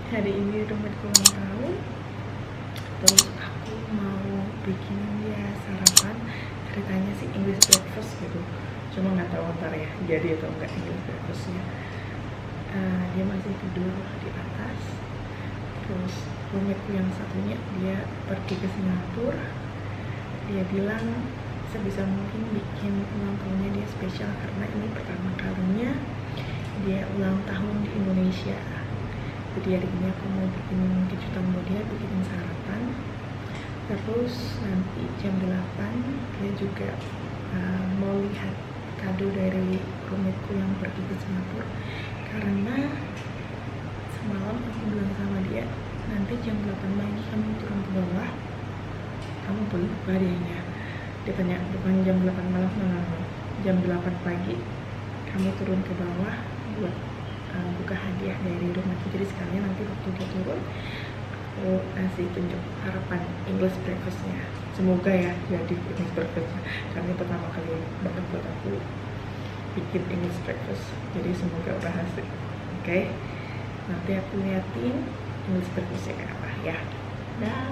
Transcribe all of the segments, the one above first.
Hari ini rumahku ulang tahun, terus aku mau bikin dia sarapan. Ceritanya sih English breakfast gitu, cuma nggak tahu ntar ya jadi atau enggak English breakfastnya. Dia masih tidur di atas, terus roommateku yang satunya dia pergi ke Singapura. Dia bilang sebisa mungkin bikin ulang tahunnya dia spesial karena ini pertama kalinya dia ulang tahun di Indonesia. Jadi hari ini aku mau bikin kejutan buat dia, bikin sarapan. Terus nanti jam 8 dia juga mau lihat kado dari roommateku yang pergi ke Singapura. Karena semalam aku bilang sama dia, nanti jam 8 pagi kamu turun ke bawah, kamu boleh buka hadiahnya. Dia tanya, bukan jam 8 malam, jam 8 pagi kamu turun ke bawah buat buka hadiah dari rumahku. Jadi sekalian nanti waktu dia turun aku kasih tunjuk harapan English breakfastnya. Semoga ya jadi English breakfastnya, karena pertama kali banget buat aku bikin English breakfast. Jadi semoga berhasil. Oke, nanti aku liatin English breakfastnya kayak apa ya. Dah.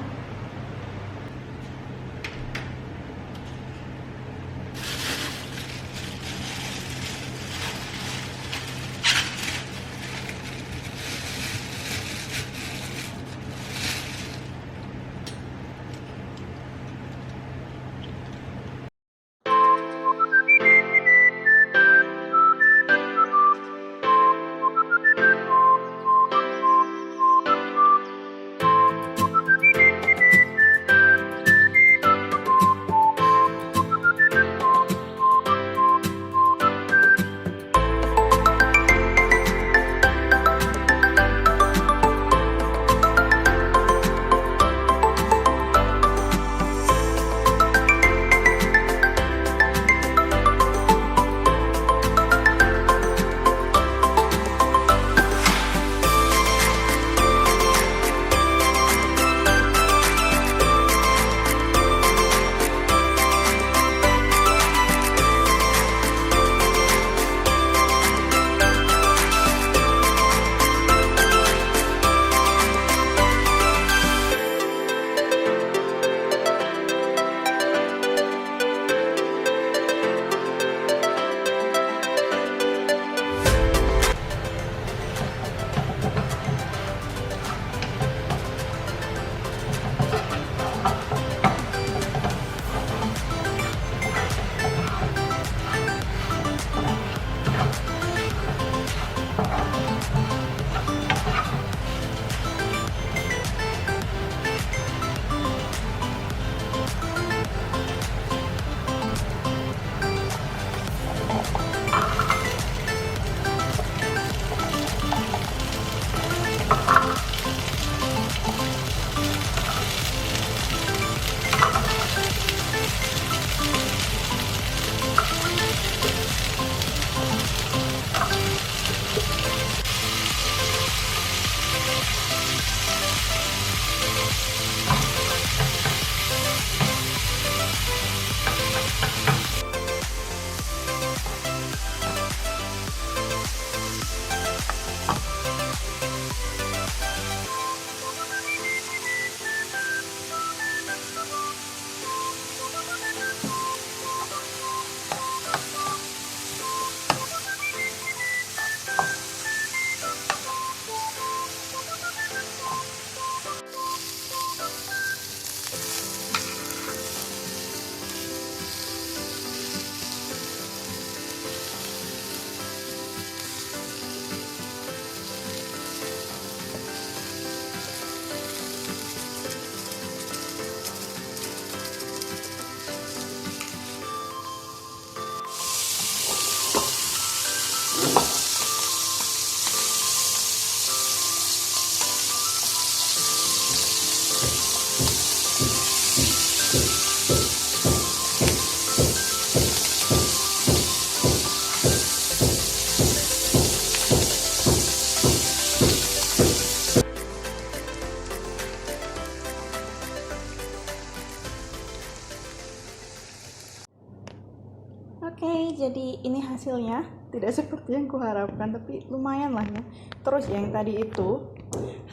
Oke, jadi ini hasilnya tidak seperti yang kuharapkan, tapi lumayan lah ya. Terus yang tadi itu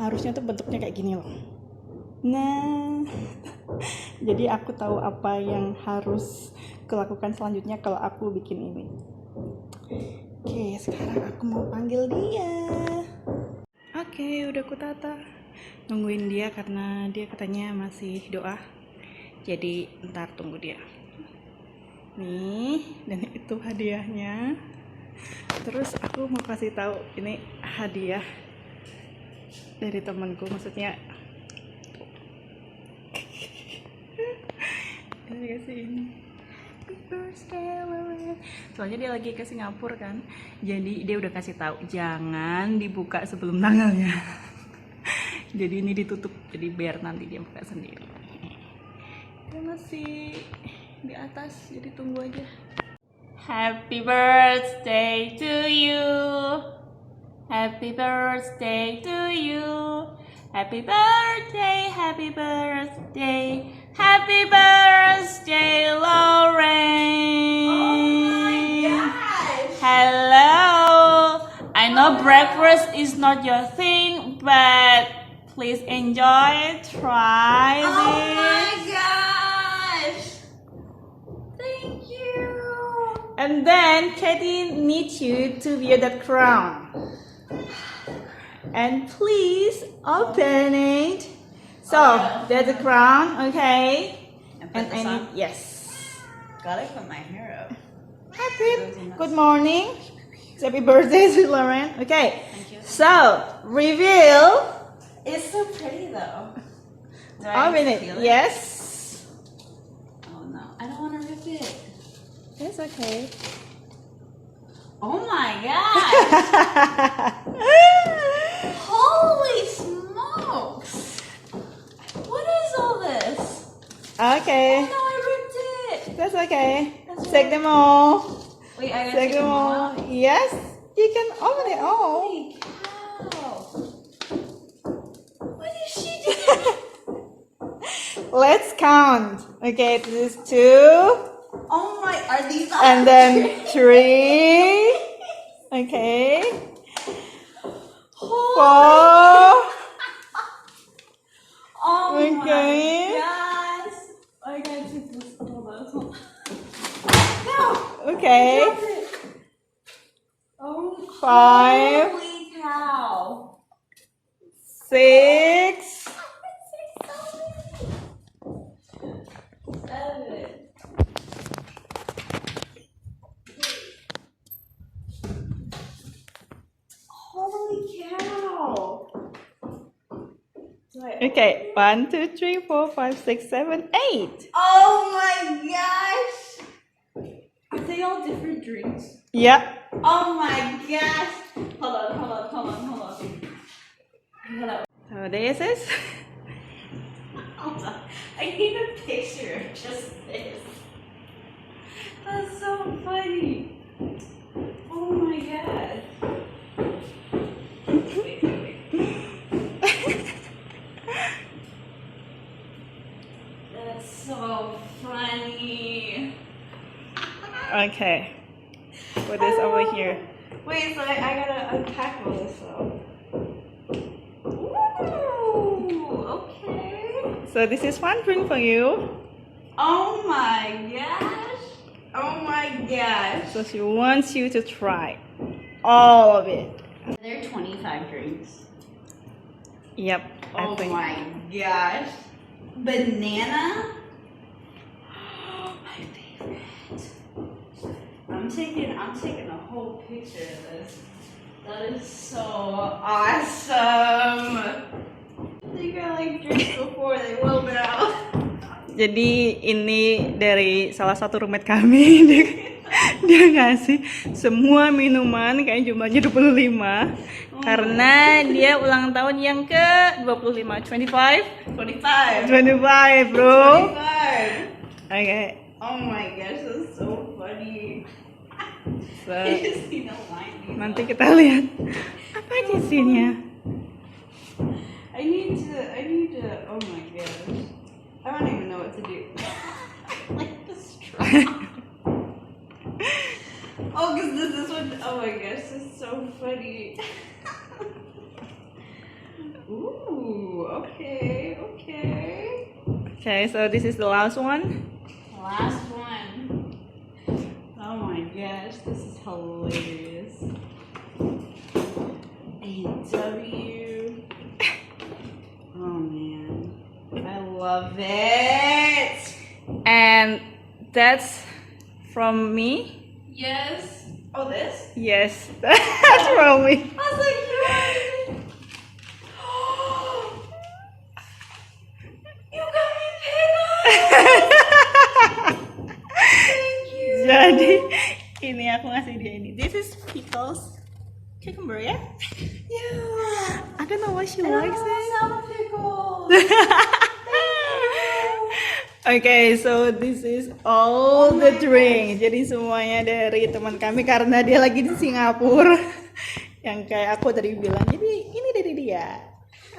harusnya tuh bentuknya kayak gini loh. Nah, jadi aku tahu apa yang harus kulakukan selanjutnya kalau aku bikin ini. Oke, sekarang aku mau panggil dia. Oke, udah kutata. Nungguin dia karena dia katanya masih doa. Jadi ntar tunggu dia. Nih, dan itu hadiahnya. Terus aku mau kasih tahu ini hadiah dari temanku, maksudnya dia kasih ini. Happy birthday, Lauren. Soalnya dia lagi ke Singapura kan, jadi dia udah kasih tahu jangan dibuka sebelum tanggalnya. Jadi ini ditutup, jadi biar nanti dia buka sendiri. Dia masih di atas, jadi tunggu aja. Happy birthday to you. Happy birthday to you. Happy birthday, happy birthday. Happy birthday, Lauren. Oh my gosh. Hello. I know breakfast is not your thing, but please enjoy. Try Oh this. my gosh. Thank you. And then Katie needs you to wear that crown. And please open it. So there's a crown, okay? And put this on? Yes. Gotta put my hair up. Happy. Good morning. Happy birthday to Lauren. Okay. Thank you. So reveal. It's so pretty though. Do Open it. feel Yes. Oh no, I don't want to rip it. It's okay. Oh my gosh. Holy smokes. What is all this? Okay. Oh no, I ripped it. That's okay. That's Take them all. Wait, I gotta Take them all. out. Yes. You can open it all. Holy cow. What is she doing? Let's count. Okay, this is 2. Oh my, are these all And then 3. Okay. 4. Oh Okay. my gosh. I gotta take this. Hold on. No. Okay. Drop it. Oh, 5. holy cow. 6. 7. Holy cow. Okay. 1, 2, 3, 4, 5, 6, 7, 8. Oh my gosh. Are they all different drinks? Yep. Oh my gosh. Hold on. So this is. Hold on. I need a picture of just this. That's so funny. Oh my god. Wait. That's so funny. Okay. Put this over here. Wait, so I gotta unpack all this though. Ooh, okay. So this is one drink for you. Oh my gosh. Oh my gosh. So she wants you to try all of it. There are 25 drinks. Yep. I Oh think. my gosh. Banana? My favorite. I'm taking a whole picture of this. That is so awesome. They got like drinks before they will now. Jadi ini dari salah satu roommate kami. Dia ngasih semua minuman kayak jumlahnya 25 karena dia ulang tahun yang ke 25. 25 bro. 25. Okay. Oh my gosh, that's so funny. So, I just need a line. nanti kita lihat apa aja isinya. I need to, oh my gosh. I don't even know what to do. Like the straw. Oh, because this one. Oh my gosh, this is so funny. Ooh, okay. Okay, so this is the last one. Last one. Oh my gosh, this is hilarious. AW. Oh man, I love it. And that's from me. Yes. Oh, this? Yes, that's from me. I was like, yes. You got me pickles. Thank you. Jadi ini aku ngasih dia ini. This is pickles, cucumber ya. Yeah. I don't know what she And I likes want it. some pickles. Okay, so this is all the drink. Jadi semuanya dari teman kami karena dia lagi di Singapura. Yang kayak aku tadi bilang. Jadi ini dari dia.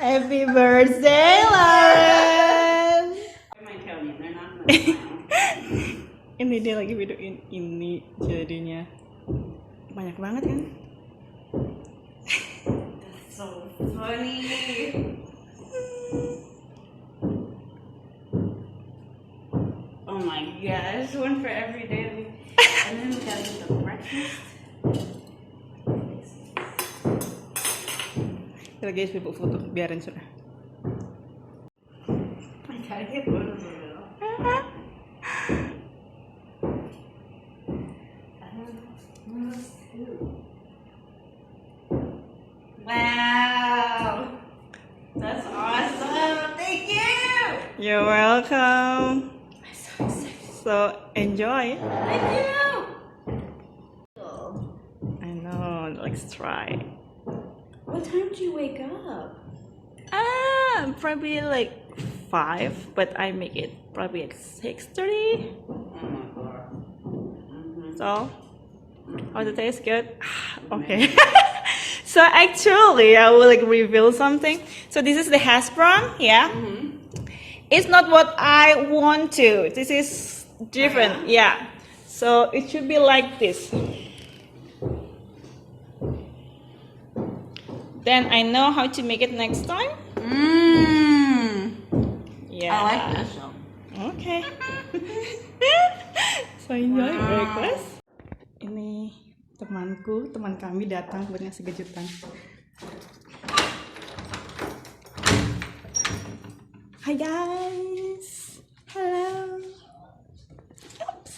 Happy birthday, Lauren. Ini dia lagi videoin ini jadinya banyak banget kan? That's so funny. Oh my gosh, one for every day. And then we gotta get the breakfast. Kita guys bubuk foto, biarin sudah. I gotta get photos of it all. Wow, that's awesome! Thank you. You're welcome. I'm so excited. So enjoy. Thank you. I know. Let's try. What time did you wake up? Probably like 5, but I make it probably at 6:30. Oh my god. So, oh, the taste good. Okay. So actually, I will like reveal something. So this is the hash brown. Yeah. It's not what I want to. This is different. Yeah. So it should be like this. Then I know how to make it next time. Yeah. I like this one. Okay. So enjoy breakfast. Ini teman kami datang buat ngasih kejutan. Hi guys. Hello. Oops.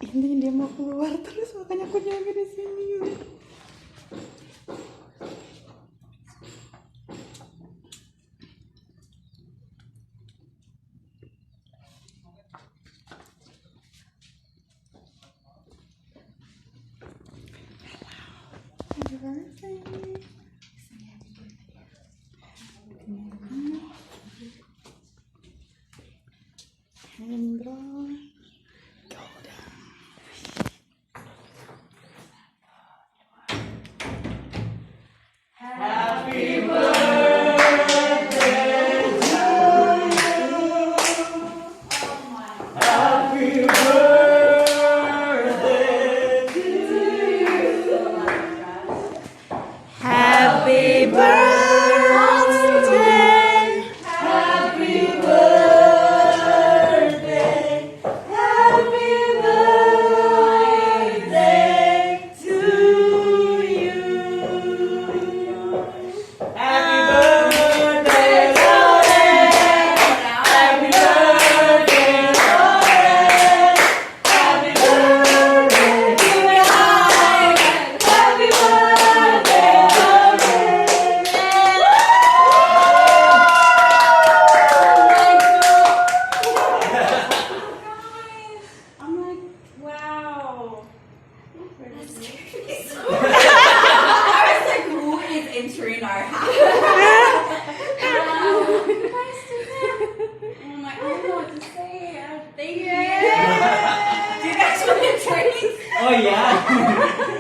Ini dia mau keluar terus, makanya aku jaga di sini. Happy birthday. Hendro. Happy birthday to you. Happy birthday to you. Happy birthday. Happy birthday. Oh iya.